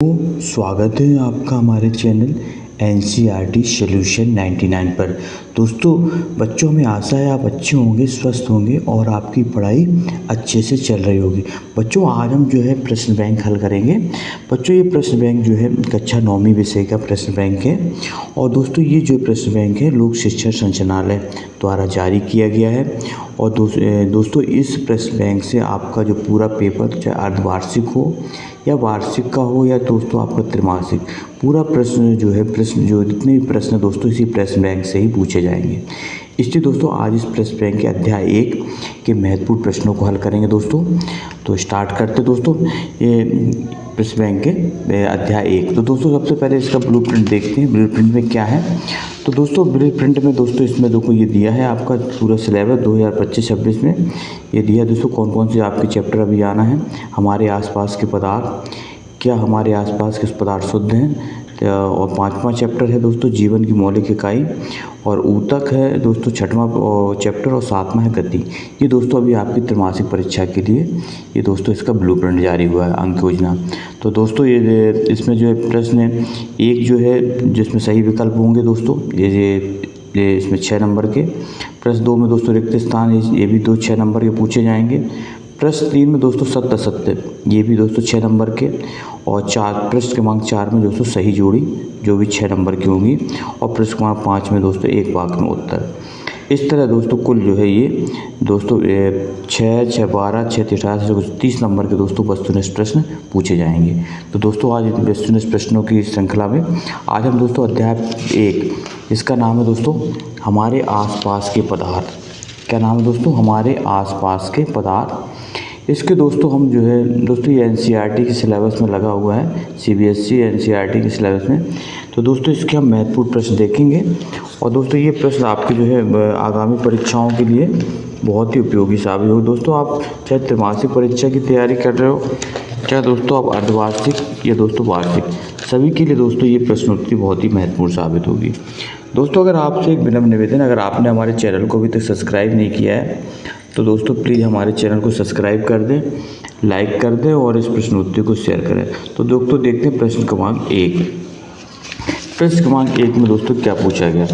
स्वागत है आपका हमारे चैनल एनसीईआरटी सॉल्यूशन 99 पर। दोस्तों बच्चों में आशा है आप अच्छे होंगे, स्वस्थ होंगे और आपकी पढ़ाई अच्छे से चल रही होगी। बच्चों आज हम जो है प्रश्न बैंक हल करेंगे। बच्चों ये प्रश्न बैंक जो है कक्षा 9वीं विषय का प्रश्न बैंक है और दोस्तों ये जो प्रश्न बैंक है लोक शिक्षा संचालनालय द्वारा जारी किया गया है। और दोस्तों इस प्रश्न बैंक से आपका जो पूरा पेपर चाहे अर्धवार्षिक हो या वार्षिक का हो या दोस्तों आपका त्रैमासिक, पूरा प्रश्न जो है जितने भी प्रश्न दोस्तों इसी प्रश्न बैंक से ही पूछे जाएंगे। इसलिए दोस्तों आज इस प्रश्न बैंक के अध्याय 1 के महत्वपूर्ण प्रश्नों को हल करेंगे दोस्तों। तो स्टार्ट करते दोस्तों ये प्रश्न बैंक के अध्याय 1। तो दोस्तों सबसे पहले इसका ब्लूप्रिंट देखते हैं, ब्लूप्रिंट में क्या है। तो दोस्तों ब्लूप्रिंट में दोस्तों इसमें देखो ये दिया है आपका पूरा सिलेबस 2025-26 में ये दिया है दोस्तों कौन कौन से आपके चैप्टर अभी आना है। हमारे आसपास के पदार्थ, क्या हमारे आसपास के पदार्थ शुद्ध हैं, और 5वां चैप्टर है दोस्तों जीवन की मौलिक इकाई, और ऊतक है दोस्तों 6वां चैप्टर, और 7वां है गति। ये दोस्तों अभी आपकी त्रैमासिक परीक्षा के लिए ये दोस्तों इसका ब्लूप्रिंट जारी हुआ है, अंक योजना। तो दोस्तों ये इसमें जो है प्रश्न एक जो है जिसमें सही विकल्प होंगे दोस्तों ये इसमें 6 नंबर के। प्रश्न 2 में दोस्तों रिक्त स्थान ये भी 6 नंबर के पूछे जाएंगे। प्रश्न 3 में दोस्तों सत्य असत्य ये भी दोस्तों 6 नंबर के, और प्रश्न क्रमांक 4 में दोस्तों सही जोड़ी जो भी 6 नंबर की होंगी, और प्रश्न क्रमांक 5 में दोस्तों एक वाक्य में उत्तर। इस तरह दोस्तों कुल जो है ये दोस्तों 6, 6, 12, 6, 18 से कुछ 30 नंबर के दोस्तों वस्तुनिष्ठ प्रश्न पूछे जाएंगे। तो दोस्तों आज वस्तुनिष्ठ प्रश्नों की श्रृंखला में आज हम दोस्तों अध्याय 1 इसका नाम है दोस्तों हमारे आसपास के पदार्थ। क्या नाम है दोस्तों? हमारे आसपास के पदार्थ। इसके दोस्तों हम जो है दोस्तों ये एनसीईआरटी के सिलेबस में लगा हुआ है, सीबीएसई एनसीईआरटी के सिलेबस में। तो दोस्तों इसके हम महत्वपूर्ण प्रश्न देखेंगे और दोस्तों ये प्रश्न आपके जो है आगामी परीक्षाओं के लिए बहुत ही उपयोगी साबित हो। दोस्तों आप चाहे त्रैमासिक परीक्षा की तैयारी कर रहे हो, चाहे दोस्तों आप अर्धवार्षिक या दोस्तों वार्षिक, सभी के लिए दोस्तों ये प्रश्नोत्तरी बहुत ही महत्वपूर्ण साबित होगी। दोस्तों अगर आपसे एक विनम्र निवेदन, अगर आपने हमारे चैनल को अभी तक सब्सक्राइब नहीं किया है तो दोस्तों प्लीज़ हमारे चैनल को सब्सक्राइब कर दें, लाइक कर दें और इस प्रश्नोत्तरी को शेयर करें। तो दोस्तों देखते हैं प्रश्न क्रमांक 1। प्रश्न क्रमांक 1 में दोस्तों क्या पूछा गया।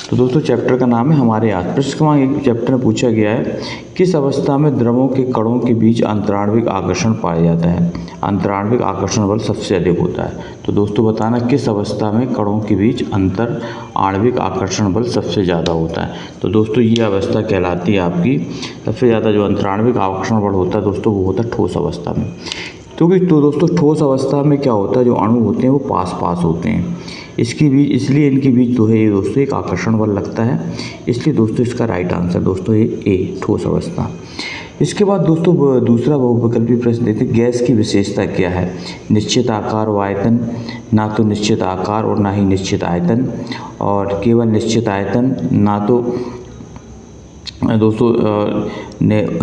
तो दोस्तों चैप्टर का नाम है हमारे आस। प्रश्न क्रमांक 1 चैप्टर में पूछा गया है किस अवस्था में द्रवों के कणों के बीच अंतराण्विक आकर्षण पाया जाता है। अंतराण्विक आकर्षण बल सबसे अधिक होता है। तो दोस्तों बताना किस अवस्था में कणों के बीच अंतर आणविक आकर्षण बल सबसे ज़्यादा होता है। तो दोस्तों ये अवस्था कहलाती है आपकी सबसे ज़्यादा जो अंतराण्विक आकर्षण बल होता है दोस्तों वो होता है ठोस अवस्था में। क्योंकि तो दोस्तों ठोस अवस्था में क्या होता है, जो अणु होते हैं वो पास पास होते हैं, इसलिए इनके बीच जो है ये दोस्तों एक आकर्षण बल लगता है। इसलिए दोस्तों इसका राइट आंसर दोस्तों ये ए ठोस अवस्था। इसके बाद दोस्तों दूसरा बहुविकल्पी प्रश्न देखते हैं गैस की विशेषता क्या है। निश्चित आकार व आयतन, ना तो निश्चित आकार और ना ही निश्चित आयतन, और केवल निश्चित आयतन, ना तो दोस्तों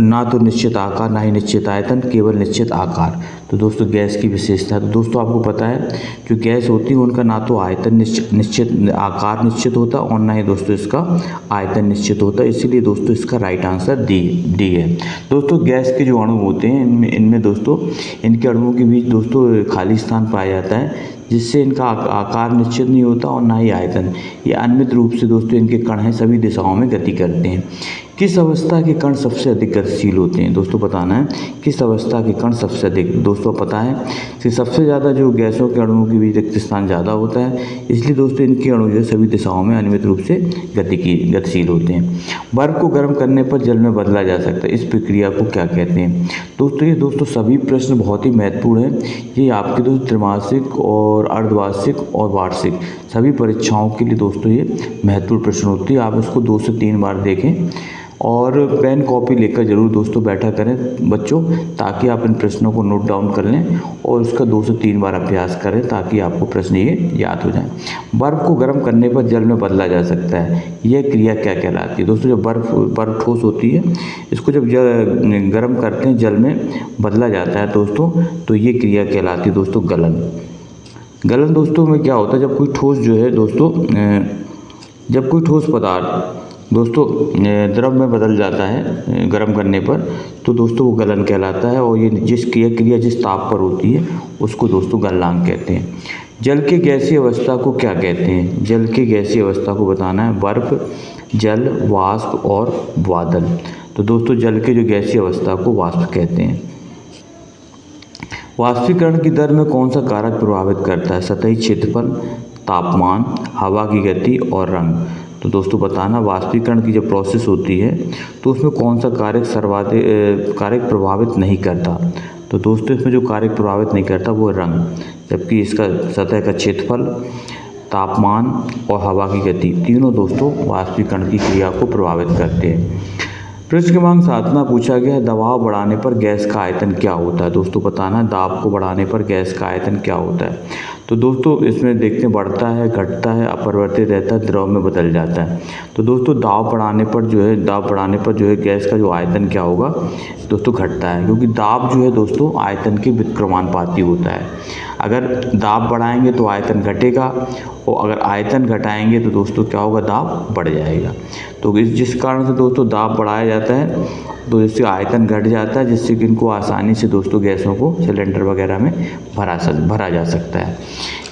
ना तो निश्चित आकार ना ही निश्चित आयतन, केवल निश्चित आकार। तो दोस्तों गैस की विशेषता है। तो दोस्तों आपको पता है जो गैस होती है उनका ना तो आयतन निश्चित आकार निश्चित होता और ना ही दोस्तों इसका आयतन निश्चित होता है। इसीलिए दोस्तों इसका राइट आंसर डी है। दोस्तों गैस के जो अणु होते हैं इनमें दोस्तों इनके अणुओं के बीच दोस्तों खाली स्थान पाया जाता है, जिससे इनका आकार निश्चित नहीं होता और ना ही आयतन। ये अनियमित रूप से दोस्तों इनके कण हैं सभी दिशाओं में गति करते हैं। किस अवस्था के कण सबसे अधिक गतिशील होते हैं। दोस्तों बताना है किस अवस्था के कण सबसे अधिक। दोस्तों पता है कि सबसे ज़्यादा जो गैसों के अणुओं के बीच रिक्त स्थान ज़्यादा होता है, इसलिए दोस्तों इनके अणु जो सभी दिशाओं में अनियमित रूप से गतिशील होते हैं। बर्फ को गर्म करने पर जल में बदला जा सकता है, इस प्रक्रिया को क्या कहते हैं। दोस्तों ये दोस्तों सभी प्रश्न बहुत ही महत्वपूर्ण हैं। ये आपके दोस्तों त्रैमासिक और अर्धवार्षिक और वार्षिक सभी परीक्षाओं के लिए दोस्तों ये महत्वपूर्ण प्रश्न होती है। आप इसको 2 से 3 बार देखें और पेन कॉपी लेकर जरूर दोस्तों बैठा करें बच्चों, ताकि आप इन प्रश्नों को नोट डाउन कर लें और उसका 2 से 3 बार अभ्यास करें ताकि आपको प्रश्न ये याद हो जाए। बर्फ़ को गर्म करने पर जल में बदला जा सकता है, यह क्रिया क्या कहलाती है। दोस्तों जब बर्फ़ ठोस होती है, इसको जब गर्म करते हैं जल में बदला जाता है दोस्तों, तो ये क्रिया कहलाती है दोस्तों गलन। गलन दोस्तों में क्या होता है, जब कोई ठोस जो है दोस्तों जब कोई ठोस पदार्थ दोस्तों द्रव में बदल जाता है गर्म करने पर, तो दोस्तों वो गलन कहलाता है। और ये जिस क्रिया जिस ताप पर होती है उसको दोस्तों गलनांक कहते हैं। जल के गैसीय अवस्था को क्या कहते हैं? जल के गैसीय अवस्था को बताना है बर्फ, जल, वाष्प और बादल। तो दोस्तों जल के जो गैसीय अवस्था को वाष्प कहते हैं। वाष्पीकरण की दर में कौन सा कारक प्रभावित करता है? सतही क्षेत्रफल, तापमान, हवा की गति और रंग। तो दोस्तों बताना वाष्पीकरण की जब प्रोसेस होती है तो उसमें कौन सा कारक प्रभावित नहीं करता? तो दोस्तों इसमें जो कारक प्रभावित नहीं करता वो है रंग, जबकि इसका सतह का क्षेत्रफल, तापमान और हवा की गति तीनों दोस्तों वाष्पीकरण की क्रिया को प्रभावित करते हैं। प्रश्न क्रमांक 7 में पूछा गया है दबाव बढ़ाने पर गैस का आयतन क्या होता है? दोस्तों बताना दाब को बढ़ाने पर गैस का आयतन क्या होता है? तो दोस्तों इसमें देखते हैं बढ़ता है, घटता है, अपरिवर्तित रहता है, द्रव में बदल जाता है। तो दोस्तों दाब बढ़ाने पर जो है गैस का जो आयतन क्या होगा दोस्तों घटता है, क्योंकि दाब जो है दोस्तों आयतन के व्युत्क्रमानुपाती होता है। अगर दाब बढ़ाएंगे तो आयतन घटेगा और अगर आयतन घटाएंगे तो दोस्तों क्या होगा दाब बढ़ जाएगा। तो जिस कारण से दोस्तों दाब बढ़ाया जाता है तो इससे आयतन घट जाता है, जिससे कि इनको आसानी से दोस्तों गैसों को सिलेंडर वगैरह में भरा जा सकता है।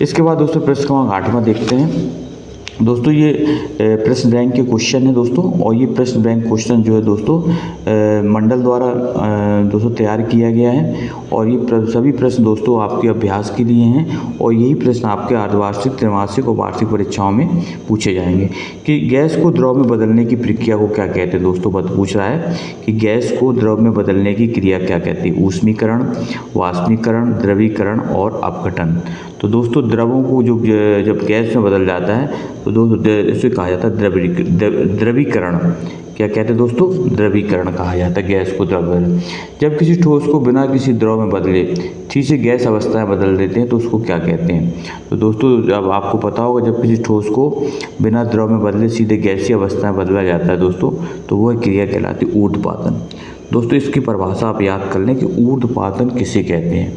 इसके बाद दोस्तों प्रश्न क्रमांक 8 देखते हैं। दोस्तों ये प्रश्न बैंक के क्वेश्चन है दोस्तों, और ये प्रश्न बैंक क्वेश्चन जो है दोस्तों मंडल द्वारा दोस्तों तैयार किया गया है। और ये सभी प्रश्न दोस्तों आपके अभ्यास के लिए हैं और यही प्रश्न आपके अर्धवार्षिक, त्रैमासिक और वार्षिक परीक्षाओं में पूछे जाएंगे। कि गैस को द्रव में बदलने की प्रक्रिया को क्या कहते हैं? दोस्तों पूछ रहा है कि गैस को द्रव में बदलने की क्रिया क्या कहती है? ऊष्मीकरण, वाष्पीकरण, द्रवीकरण और अपघटन। तो दोस्तों द्रवों को जब गैस में बदल जाता है तो दोस्तों इसे कहा जाता है द्रवीकरण। क्या कहते हैं दोस्तों? द्रवीकरण कहा जाता है गैस को द्रव में। जब किसी ठोस को बिना किसी द्रव में बदले ठीक से गैस अवस्था में बदल देते हैं तो उसको क्या कहते हैं? तो दोस्तों जब आपको पता होगा जब किसी ठोस को बिना द्रव में बदले सीधे गैसीय अवस्था में बदला जाता है दोस्तों, तो वह क्रिया कहलाती है ऊर्ध्वपातन। दोस्तों इसकी परिभाषा आप याद कर लें कि ऊर्ध्वपातन किसे कहते हैं।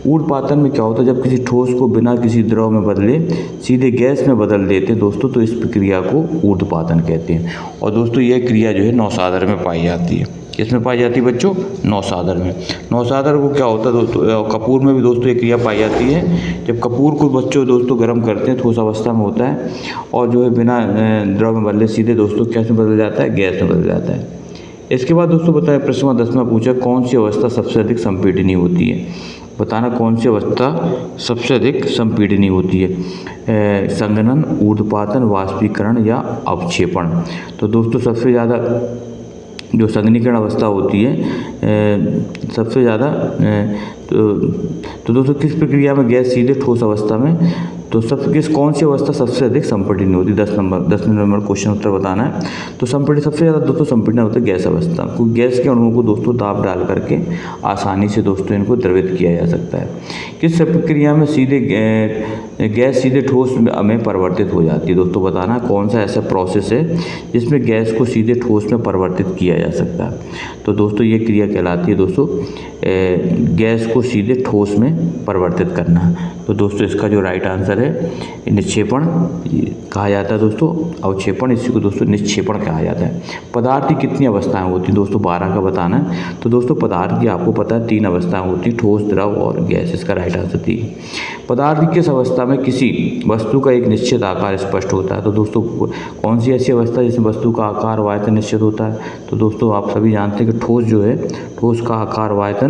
ऊर्ध्वपातन में क्या होता है? जब किसी ठोस को बिना किसी द्रव में बदले सीधे गैस में बदल देते हैं दोस्तों, तो इस प्रक्रिया को ऊर्ध्वपातन कहते हैं। और दोस्तों यह क्रिया जो है नौसादर में पाई जाती है। किसमें पाई जाती है बच्चों? नौसादर में। नौसादर को क्या होता है दोस्तों? कपूर में भी दोस्तों ये क्रिया पाई जाती है। जब कपूर को बच्चों दोस्तों गर्म करते हैं ठोस अवस्था में होता है और जो है बिना द्रव में बदले सीधे दोस्तों कैसे बदल जाता है? गैस में बदल जाता है। इसके बाद दोस्तों बताया प्रश्न 10 में पूछा कौन सी अवस्था सबसे अधिक संपीडनीय होती है? बताना कौन सी अवस्था सबसे अधिक संपीडनीय होती है? संघनन, ऊर्ध्वपातन, वाष्पीकरण या अवक्षेपण। तो दोस्तों सबसे ज़्यादा जो संघनीकरण अवस्था होती है सबसे ज़्यादा तो दोस्तों किस प्रक्रिया में गैस सीधे ठोस अवस्था में तो कौन सी अवस्था सबसे अधिक संपीडनीय होती है? 10 नंबर क्वेश्चन उत्तर बताना है। तो सबसे ज़्यादा दोस्तों संपीडन होता है गैस अवस्था, क्योंकि गैस के अणुओं को दोस्तों दाब डाल करके आसानी से दोस्तों इनको द्रवित किया जा सकता है। किस प्रक्रिया में गैस सीधे ठोस में परिवर्तित हो जाती है? दोस्तों बताना कौन सा ऐसा प्रोसेस है जिसमें गैस को सीधे ठोस में परिवर्तित किया जा सकता है? तो दोस्तों ये क्रिया कहलाती है दोस्तों गैस को सीधे ठोस में परिवर्तित करना। तो दोस्तों इसका जो राइट आंसर है निक्षेपण कहा जाता है दोस्तों, अवक्षेपण इसी को दोस्तों निक्षेपण कहा जाता है। पदार्थ की कितनी अवस्थाएं होती हैं? दोस्तों 12 का बताना है। तो दोस्तों पदार्थ की आपको पता है 3 अवस्थाएं होती हैं, ठोस, द्रव और गैस। इसका राइट आंसर 3। पदार्थ की किस अवस्था में किसी वस्तु का एक निश्चित आकार स्पष्ट होता है? तो दोस्तों कौन सी ऐसी अवस्था जिसमें वस्तु का आकार व आयतन निश्चित होता है? तो दोस्तों आप सभी जानते हैं कि ठोस जो है ठोस का आकार व आयतन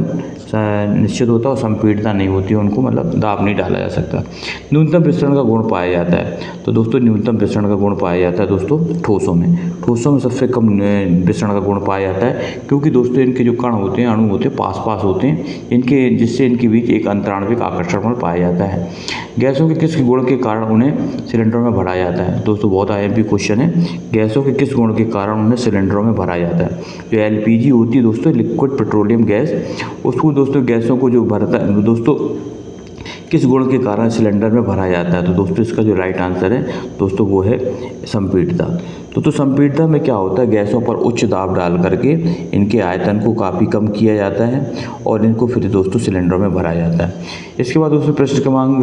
निश्चित होता है और संपीड़ता नहीं होती है, उनको मतलब दाब नहीं डाला जा सकता। न्यूनतम विसरण का गुण पाया जाता है? तो दोस्तों न्यूनतम विसरण का गुण पाया जाता है दोस्तों ठोसों में सबसे कम विसरण का गुण पाया जाता है, क्योंकि दोस्तों इनके जो कण होते हैं, अणु होते हैं, पास होते हैं जिससे इनके बीच एक अंतराणविक आकर्षण बल पाया जाता है। गैसों के किस गुण के कारण उन्हें सिलेंडरों में भरा जाता है? दोस्तों बहुत IMP क्वेश्चन है। गैसों के किस गुण के कारण उन्हें सिलेंडरों में भरा जाता है? जो LPG होती है दोस्तों, लिक्विड पेट्रोलियम गैस, उसको दोस्तों गैसों को जो भरता है दोस्तों किस गुण के कारण सिलेंडर में भरा जाता है? तो दोस्तों इसका जो राइट आंसर है दोस्तों वो है संपीड़ितता। तो संपीड़ितता में क्या होता है? गैसों पर उच्च दाब डाल करके इनके आयतन को काफ़ी कम किया जाता है और इनको फिर दोस्तों सिलेंडरों में भरा जाता है। इसके बाद दोस्तों प्रश्न क्रमांक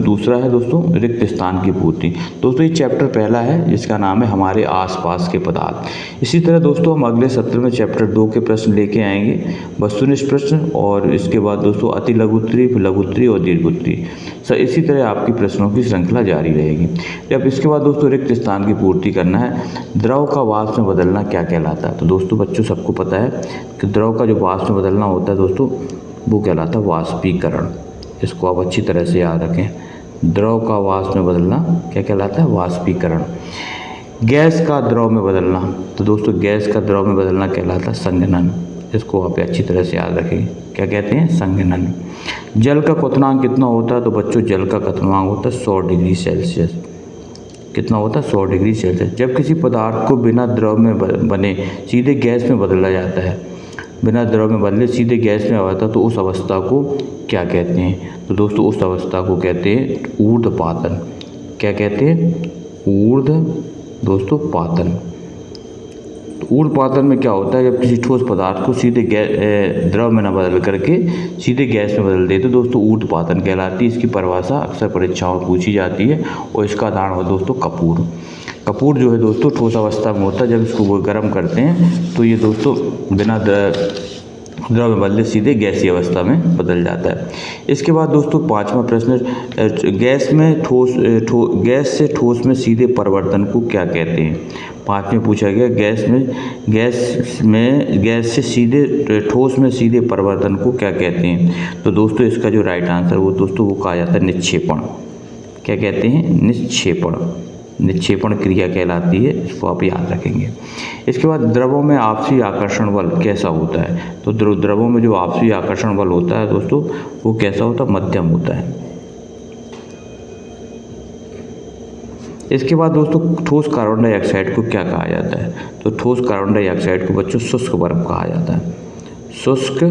दूसरा है दोस्तों रिक्त स्थान की पूर्ति। दोस्तों ये चैप्टर पहला है जिसका नाम है हमारे आसपास के पदार्थ। इसी तरह दोस्तों हम अगले सत्र में चैप्टर 2 के प्रश्न लेके आएंगे, वस्तुनिष्ठ प्रश्न, और इसके बाद दोस्तों अति लघुत्तरी, लघुत्तरी और दीर्घोत्तरी। इसी तरह आपकी प्रश्नों की श्रृंखला जारी रहेगी। जब इसके बाद दोस्तों रिक्त स्थान की पूर्ति करना है। द्रव का वाष्प में बदलना क्या कहलाता है? तो दोस्तों बच्चों सबको पता है कि द्रव का जो वाष्प में बदलना होता है दोस्तों वो कहलाता है वाष्पीकरण। इसको आप अच्छी तरह से याद रखें। द्रव का वाष्प में बदलना क्या कहलाता है? वाष्पीकरण। गैस का द्रव में बदलना, तो दोस्तों गैस का द्रव में बदलना कहलाता है संघनन। इसको आप अच्छी तरह से याद रखें, क्या कहते हैं? संघनन। जल का क्वथनांक कितना होता है? तो बच्चों जल का क्वथनांक होता है 100 डिग्री सेल्सियस। कितना होता है? 100 डिग्री सेल्सियस। जब किसी पदार्थ को बिना द्रव में बने सीधे गैस में बदला जाता है, बिना द्रव में बदले सीधे गैस में आता, तो उस अवस्था को क्या कहते हैं? तो दोस्तों उस अवस्था को कहते हैं ऊर्ध्वपातन। क्या कहते हैं? ऊर्ध्वपातन। तो ऊर्ध्वपातन में क्या होता है? जब किसी ठोस पदार्थ को सीधे द्रव में न बदल करके सीधे गैस में बदल दे तो दोस्तों ऊर्ध्वपातन कहलाती है। इसकी परिभाषा अक्सर परीक्षाओं में पूछी जाती है और इसका उदाहरण हो दोस्तों कपूर। कपूर जो है दोस्तों ठोस अवस्था में होता है, जब इसको वो गर्म करते हैं तो ये दोस्तों बिना द्रव में बदले सीधे गैसीय अवस्था में बदल जाता है। इसके बाद दोस्तों पांचवा प्रश्न, गैस से ठोस में सीधे परिवर्तन को क्या कहते हैं? पांचवें पूछा गया गैस से सीधे ठोस में सीधे परिवर्तन को क्या कहते हैं? तो दोस्तों इसका जो राइट आंसर वो दोस्तों वो कहा जाता है निक्षेपण। क्या कहते हैं? निक्षेपण। निक्षेपण क्रिया कहलाती है, इसको आप याद रखेंगे। इसके बाद द्रवों में आपसी आकर्षण बल कैसा होता है? तो द्रवों में जो आपसी आकर्षण बल होता है दोस्तों वो कैसा होता है? मध्यम होता है। इसके बाद दोस्तों ठोस कार्बन डाइऑक्साइड को क्या कहा जाता है? तो ठोस कार्बन डाइऑक्साइड को बच्चों शुष्क बर्फ कहा जाता है। शुष्क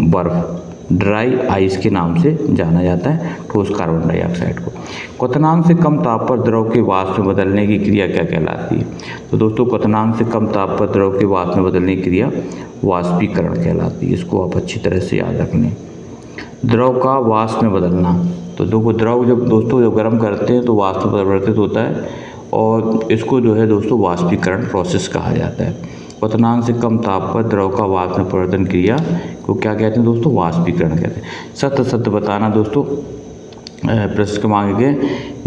बर्फ, ड्राई आइस के नाम से जाना जाता है ठोस कार्बन डाइऑक्साइड को। क्वथनांक से कम ताप पर द्रव के वाष्प में बदलने की क्रिया क्या कहलाती है? तो दोस्तों क्वथनांक से कम ताप पर द्रव के वाष्प में बदलने की क्रिया वाष्पीकरण कहलाती है। इसको आप अच्छी तरह से याद रख लें। द्रव का वाष्प में बदलना, तो द्रव जब दोस्तों जब गर्म करते हैं तो वाष्प में परिवर्तित होता है और इसको जो है दोस्तों वाष्पीकरण प्रोसेस कहा जाता है। क्वथनांक से कम ताप पर द्रव का वाष्प में परिवर्तन क्रिया को क्या कहते हैं दोस्तों? वाष्पीकरण कहते हैं। सत्य सत्य बताना दोस्तों। प्रश्न क्रमांक के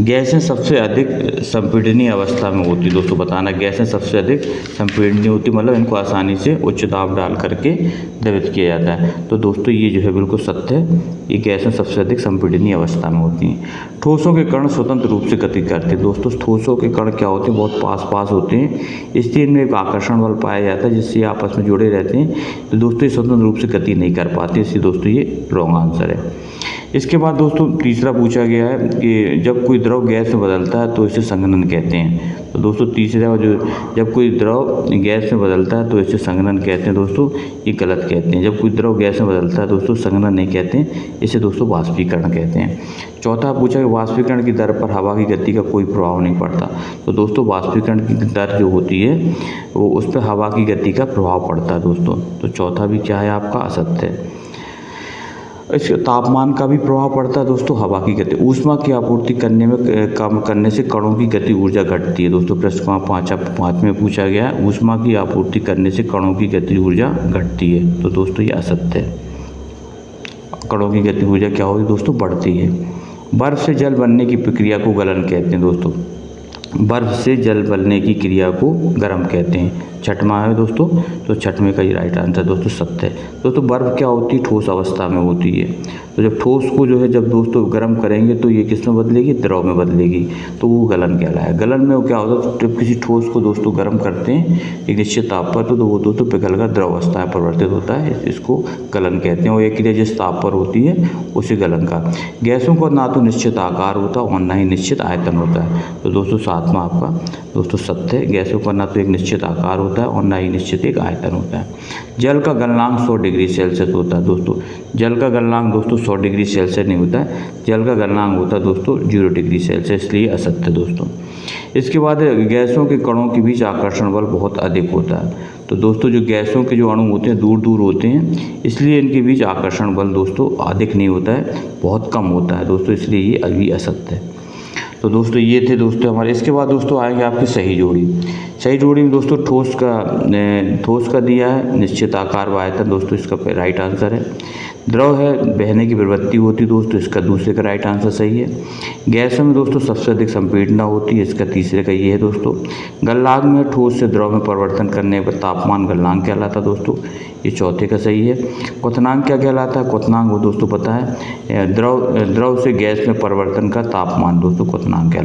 गैसें सबसे अधिक संपीड़नीय अवस्था में होती है। दोस्तों बताना गैसें सबसे अधिक संपीड़नीय होती, मतलब इनको आसानी से उच्च दाब डाल करके द्रवित किया जाता है। तो दोस्तों ये जो है बिल्कुल सत्य है, ये गैसें सबसे अधिक संपीड़नीय अवस्था में होती हैं। ठोसों के कण स्वतंत्र रूप से गति करते हैं। दोस्तों ठोसों के कण क्या होते हैं? बहुत पास होते हैं, इसलिए इनमें एक आकर्षण बल पाया जाता है जिससे आपस में जुड़े रहते हैं। तो दोस्तों ये स्वतंत्र रूप से गति नहीं कर पाते, इसलिए दोस्तों ये रॉन्ग आंसर है। इसके बाद दोस्तों तीसरा पूछा गया है कि जब कोई द्रव गैस में बदलता है तो इसे संघनन कहते हैं। तो दोस्तों तीसरा जो जब कोई द्रव गैस में बदलता है तो इसे संघनन कहते हैं। दोस्तों ये गलत कहते हैं। जब कोई द्रव गैस में बदलता है दोस्तों संघनन नहीं कहते हैं, इसे दोस्तों वाष्पीकरण कहते हैं। चौथा पूछा कि वाष्पीकरण की दर पर हवा की गति का कोई प्रभाव नहीं पड़ता। तो दोस्तों वाष्पीकरण की दर जो होती है वो उस पर हवा की गति का प्रभाव पड़ता है दोस्तों। तो चौथा भी क्या है आपका? असत्य है। इसके तापमान का भी प्रभाव पड़ता है दोस्तों, हवा की गति। ऊष्मा की आपूर्ति करने से कणों की गति ऊर्जा घटती है। दोस्तों प्रश्न पाँच में पूछा गया है ऊष्मा की आपूर्ति करने से कणों की गति ऊर्जा घटती है। तो दोस्तों ये असत्य है। कणों की गति ऊर्जा क्या होगी दोस्तों? बढ़ती है। बर्फ से जल बनने की प्रक्रिया को गलन कहते हैं। दोस्तों बर्फ से जल बनने की क्रिया को गर्म कहते हैं। छठवां है दोस्तों, तो छठवें का ही राइट आंसर दोस्तों सत्य है। दोस्तों बर्फ क्या होती है? ठोस अवस्था में होती है। तो जब ठोस को जो है जब दोस्तों गर्म करेंगे तो ये किस में बदलेगी? द्रव में बदलेगी, तो वो गलन कहलाएगा। गलन में वो क्या होता है? जब किसी ठोस को दोस्तों गर्म करते हैं एक निश्चित ताप पर तो वो दोस्तों पिघल कर द्रव अवस्था में परिवर्तित होता है, इसको गलन कहते हैं। और एक क्रिया जिस ताप पर होती है उसे गलन का। गैसों का ना तो निश्चित आकार होता और ना ही निश्चित आयतन होता है। तो दोस्तों सातवां आपका दोस्तों सत्य है। गैसों का ना तो एक निश्चित आकार होता है और ना ही निश्चित एक आयतन होता है। जल का गलनांक 100 डिग्री सेल्सियस होता है। दोस्तों जल का गलनांक दोस्तों 100 डिग्री सेल्सियस नहीं होता है, जल का गलनांक होता है दोस्तों 0 डिग्री सेल्सियस, इसलिए असत्य दोस्तों। इसके बाद गैसों के कणों के बीच आकर्षण बल बहुत अधिक होता है। तो दोस्तों जो गैसों के जो अणु होते हैं दूर दूर होते हैं, इसलिए इनके बीच आकर्षण बल दोस्तों अधिक नहीं होता है, बहुत कम होता है दोस्तों, इसलिए ये अभी असत्य है। तो दोस्तों ये थे दोस्तों हमारे। इसके बाद दोस्तों आएंगे आपकी सही जोड़ी। सही जोड़ी में दोस्तों ठोस का दिया है निश्चित आकार व आयतन, दोस्तों इसका राइट आंसर है। द्रव है, बहने की प्रवृत्ति होती दोस्तों, इसका दूसरे का राइट आंसर सही है। गैसों में दोस्तों सबसे अधिक संपीड़ना होती है, इसका तीसरे का ये है दोस्तों। गलनांक में ठोस से द्रव में परिवर्तन करने पर तापमान गलनांक कहलाता दोस्तों, ये चौथे का सही है। क्वथनांक क्या कहलाता है? क्वथनांक वो दोस्तों पता है, द्रव से गैस में परिवर्तन का तापमान दोस्तों क्वथनांक कहलाता है।